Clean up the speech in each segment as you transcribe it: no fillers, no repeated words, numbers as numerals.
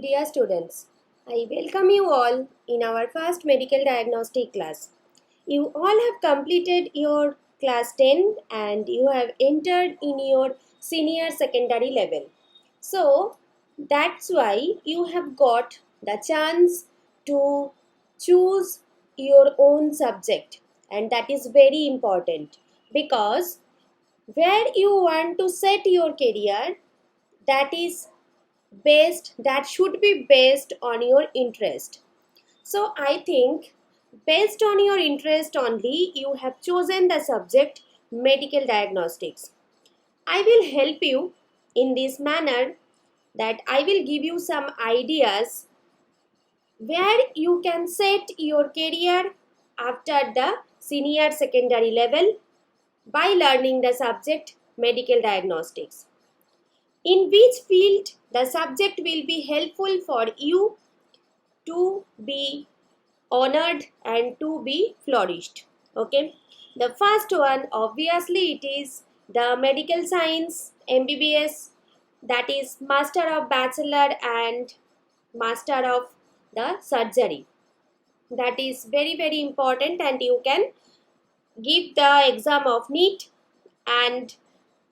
Dear students, I welcome you all in our first medical diagnostic class. You all have completed your class 10 and you have entered in your senior secondary level. So that's why you have got the chance to choose your own subject, and that is very important because where you want to set your career, that should be based on your interest. So I think based on your interest only you have chosen the subject medical diagnostics. I will help you in this manner that I will give you some ideas where you can set your career after the senior secondary level by learning the subject medical diagnostics. In which field the subject will be helpful for you to be honored and to be flourished. Okay, the first one obviously it is the medical science MBBS, that is master of bachelor and master of the surgery. That is very important, and you can give the exam of NEET and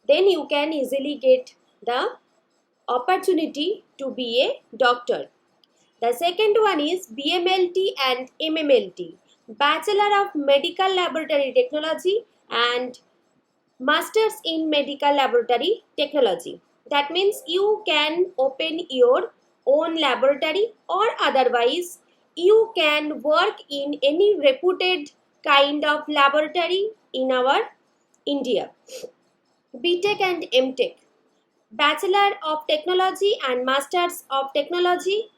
then you can easily get the opportunity to be a doctor. The second one is BMLT and MMLT, Bachelor of Medical Laboratory Technology and Masters in Medical Laboratory Technology. That means you can open your own laboratory, or otherwise you can work in any reputed kind of laboratory in our India. BTech and MTech, Bachelor of Technology and Masters of Technology,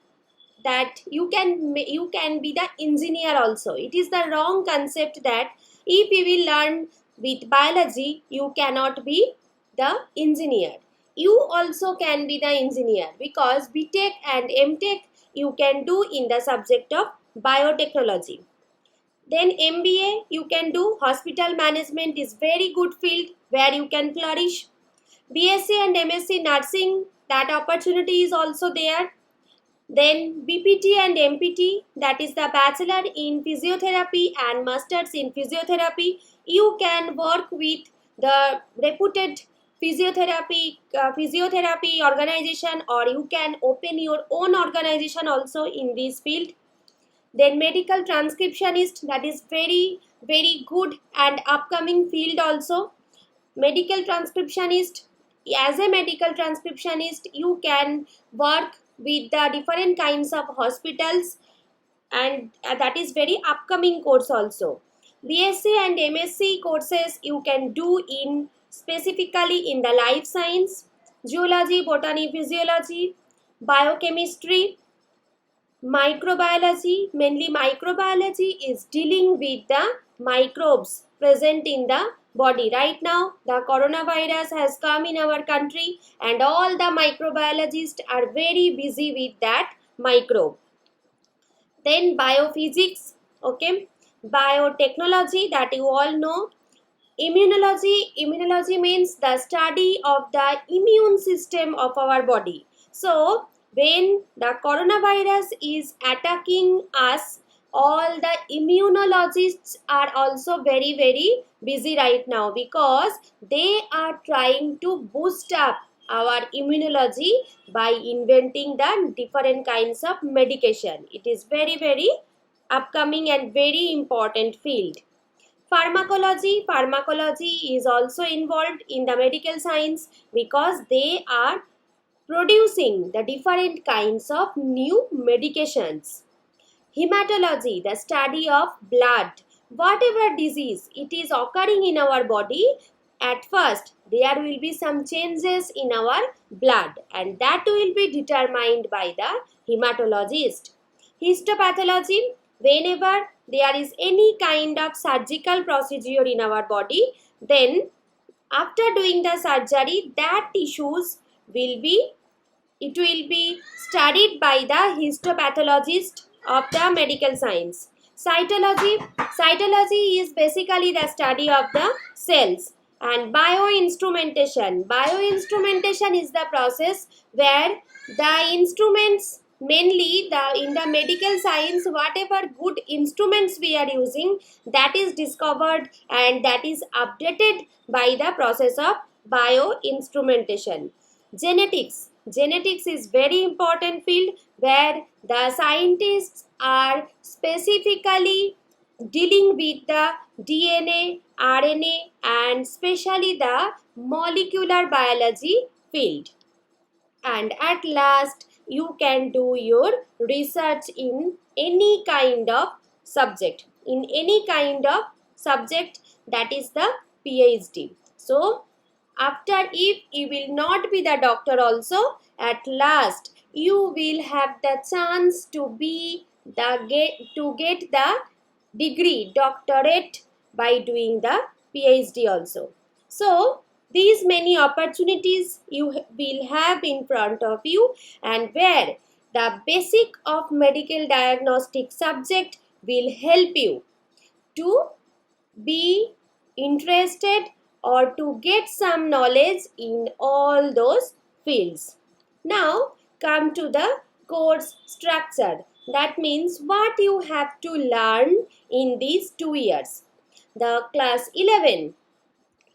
that you can be the engineer also. It is the wrong concept that if you will learn with biology you cannot be the engineer. You also can be the engineer because BTech and MTech you can do in the subject of biotechnology. Then MBA you can do hospital management, is very good field where you can flourish. BSc and MSc nursing, that opportunity is also there. Then BPT and MPT, that is the Bachelor in Physiotherapy and Masters in Physiotherapy. You can work with the reputed physiotherapy organization, or you can open your own organization also in this field. Then medical transcriptionist, that is very good and upcoming field also. Medical transcriptionist, as a medical transcriptionist you can work with the different kinds of hospitals, and that is very upcoming course also. BSc and MSc courses you can do in specifically in the life science, zoology, botany, physiology, biochemistry, microbiology. Mainly microbiology is dealing with the microbes present in the body. Right now the coronavirus has come in our country and all the microbiologists are very busy with that microbe. Then biophysics, okay, biotechnology, that you all know. Immunology means the study of the immune system of our body. So when the coronavirus is attacking us, all the immunologists are also very busy right now because they are trying to boost up our immunology by inventing the different kinds of medication. It is very upcoming and very important field. Pharmacology is also involved in the medical science because they are producing the different kinds of new medications. Hematology, the study of blood. Whatever disease it is occurring in our body, at first there will be some changes in our blood and that will be determined by the hematologist. Histopathology, whenever there is any kind of surgical procedure in our body, then after doing the surgery that tissues will be studied by the histopathologist of the medical science. Cytology is basically the study of the cells. And bioinstrumentation is the process where the instruments mainly in the medical science, whatever good instruments we are using, that is discovered and that is updated by the process of bioinstrumentation. Genetics is very important field where the scientists are specifically dealing with the DNA, RNA, and especially the molecular biology field. And at last, you can do your research in any kind of subject. In any kind of subject, that is the PhD. So, after, if you will not be the doctor also, at last you will have the chance to get the degree doctorate by doing the PhD also. So these many opportunities you will have in front of you, and where the basic of medical diagnostic subject will help you to be interested or to get some knowledge in all those fields. Now come to the course structure. That means what you have to learn in these 2 years. The class 11,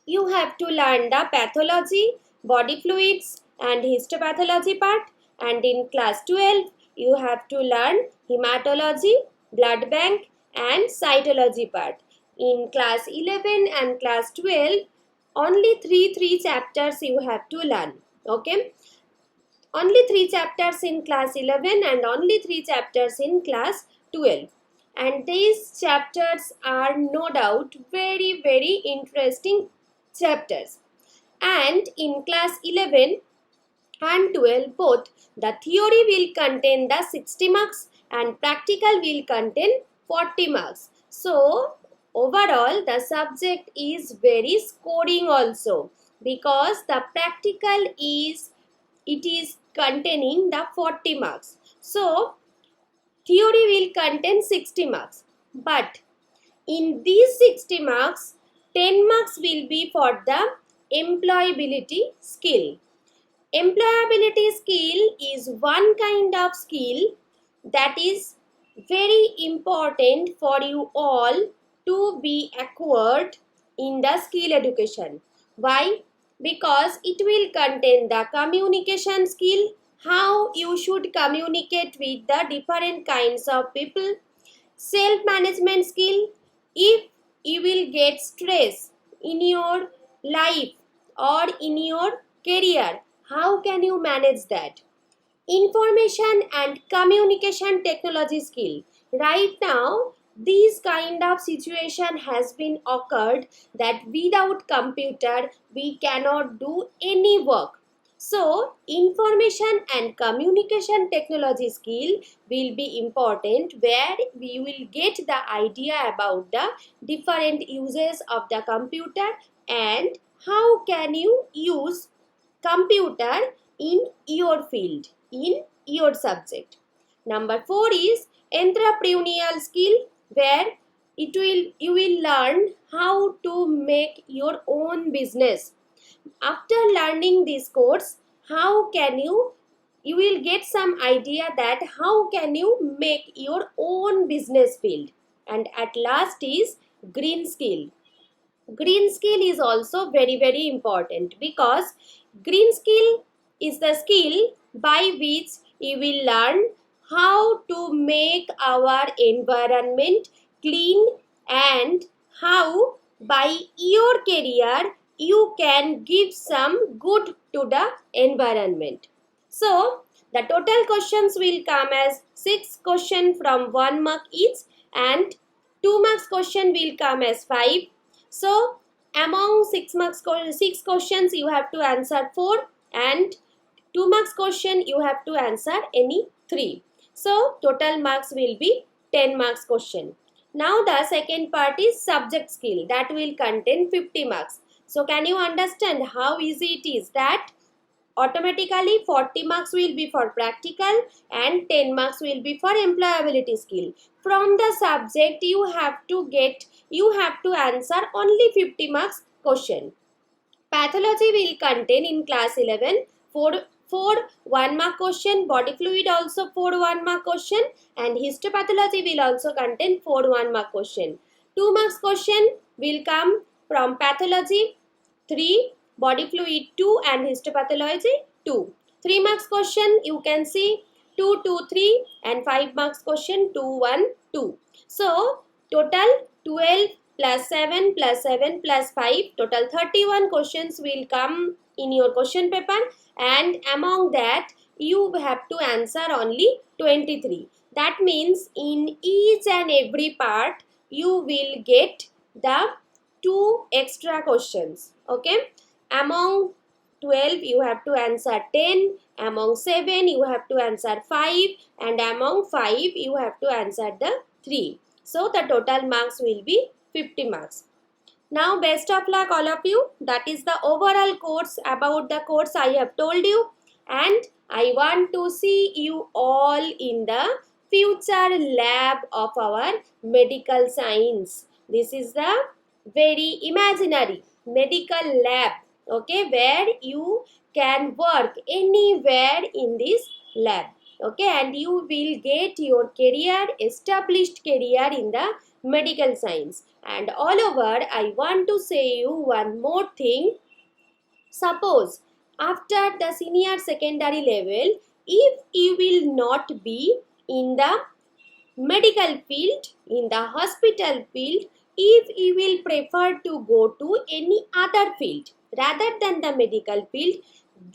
you have to learn the pathology, body fluids and histopathology part, and in class 12 you have to learn hematology, blood bank and cytology part. In class 11 and class 12, only three chapters you have to learn. Okay, only 3 chapters in class 11 and only 3 chapters in class 12, and these chapters are no doubt very interesting chapters. And in class 11 and 12 both, the theory will contain the 60 marks and practical will contain 40 marks. So overall the subject is very scoring also, because the practical is containing the 40 marks. So theory will contain 60 marks, but in these 60 marks, 10 marks will be for the employability skill. Employability skill is one kind of skill that is very important for you all to be acquired in the skill education. Why? Because it will contain the communication skill, how you should communicate with the different kinds of people, self-management skill, if you will get stress in your life or in your career, how can you manage that? Information and communication technology skill. Right now, this kind of situation has been occurred that without computer we cannot do any work. So information and communication technology skill will be important, where we will get the idea about the different uses of the computer and how can you use computer in your field, in your subject. Number 4 is entrepreneurial skill, where you will learn how to make your own business. After learning this course, how can you will get some idea that how can you make your own business field. And at last is green skill. Green skill is also very important, because green skill is the skill by which you will learn how to make our environment clean, and how by your career you can give some good to the environment. So the total questions will come as 6 questions from 1 mark each, and 2 marks question will come as 5. So among 6 questions you have to answer 4, and 2 marks question you have to answer any 3. So total marks will be 10 marks question. Now the second part is subject skill, that will contain 50 marks. So can you understand how easy it is, that automatically 40 marks will be for practical and 10 marks will be for employability skill. From the subject you have to answer only 50 marks question. Pathology will contain in class 11 4 1 mark question, body fluid also 4 1 mark question, and histopathology will also contain 4 1 mark question. 2 marks question will come from pathology 3, body fluid 2, and histopathology 2. 3 marks question you can see 2 2 3, and 5 marks question 2 1 2. So total 12 plus 7 plus 7 plus 5, total 31 questions will come in your question paper, and among that you have to answer only 23. That means in each and every part you will get the 2 extra questions. Okay, among 12 you have to answer 10, among 7 you have to answer 5, and among 5 you have to answer the 3. So the total marks will be 50 marks. Now best of luck all of you. That is the overall course. About the course I have told you, and I want to see you all in the future lab of our medical science. This is the very imaginary medical lab, okay, where you can work anywhere in this lab, okay, and you will get your career, established career in the medical science. And all over, I want to say you one more thing. Suppose after the senior secondary level, if you will not be in the medical field, in the hospital field, if you will prefer to go to any other field rather than the medical field,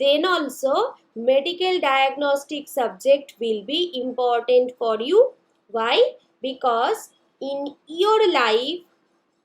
then also medical diagnostic subject will be important for you. Why? Because in your life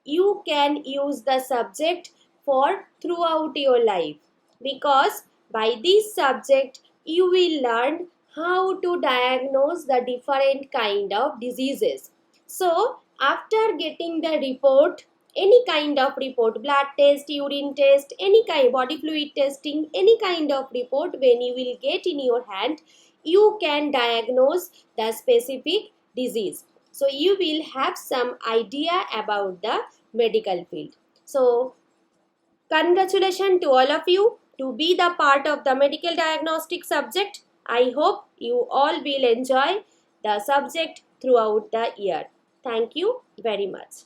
you can use the subject for throughout your life, because by this subject you will learn how to diagnose the different kind of diseases. So after getting the report, any kind of report, blood test, urine test, any kind, body fluid testing, any kind of report, when you will get in your hand, you can diagnose the specific disease. So you will have some idea about the medical field. So congratulations to all of you to be the part of the medical diagnostic subject. I hope you all will enjoy the subject throughout the year. Thank you very much.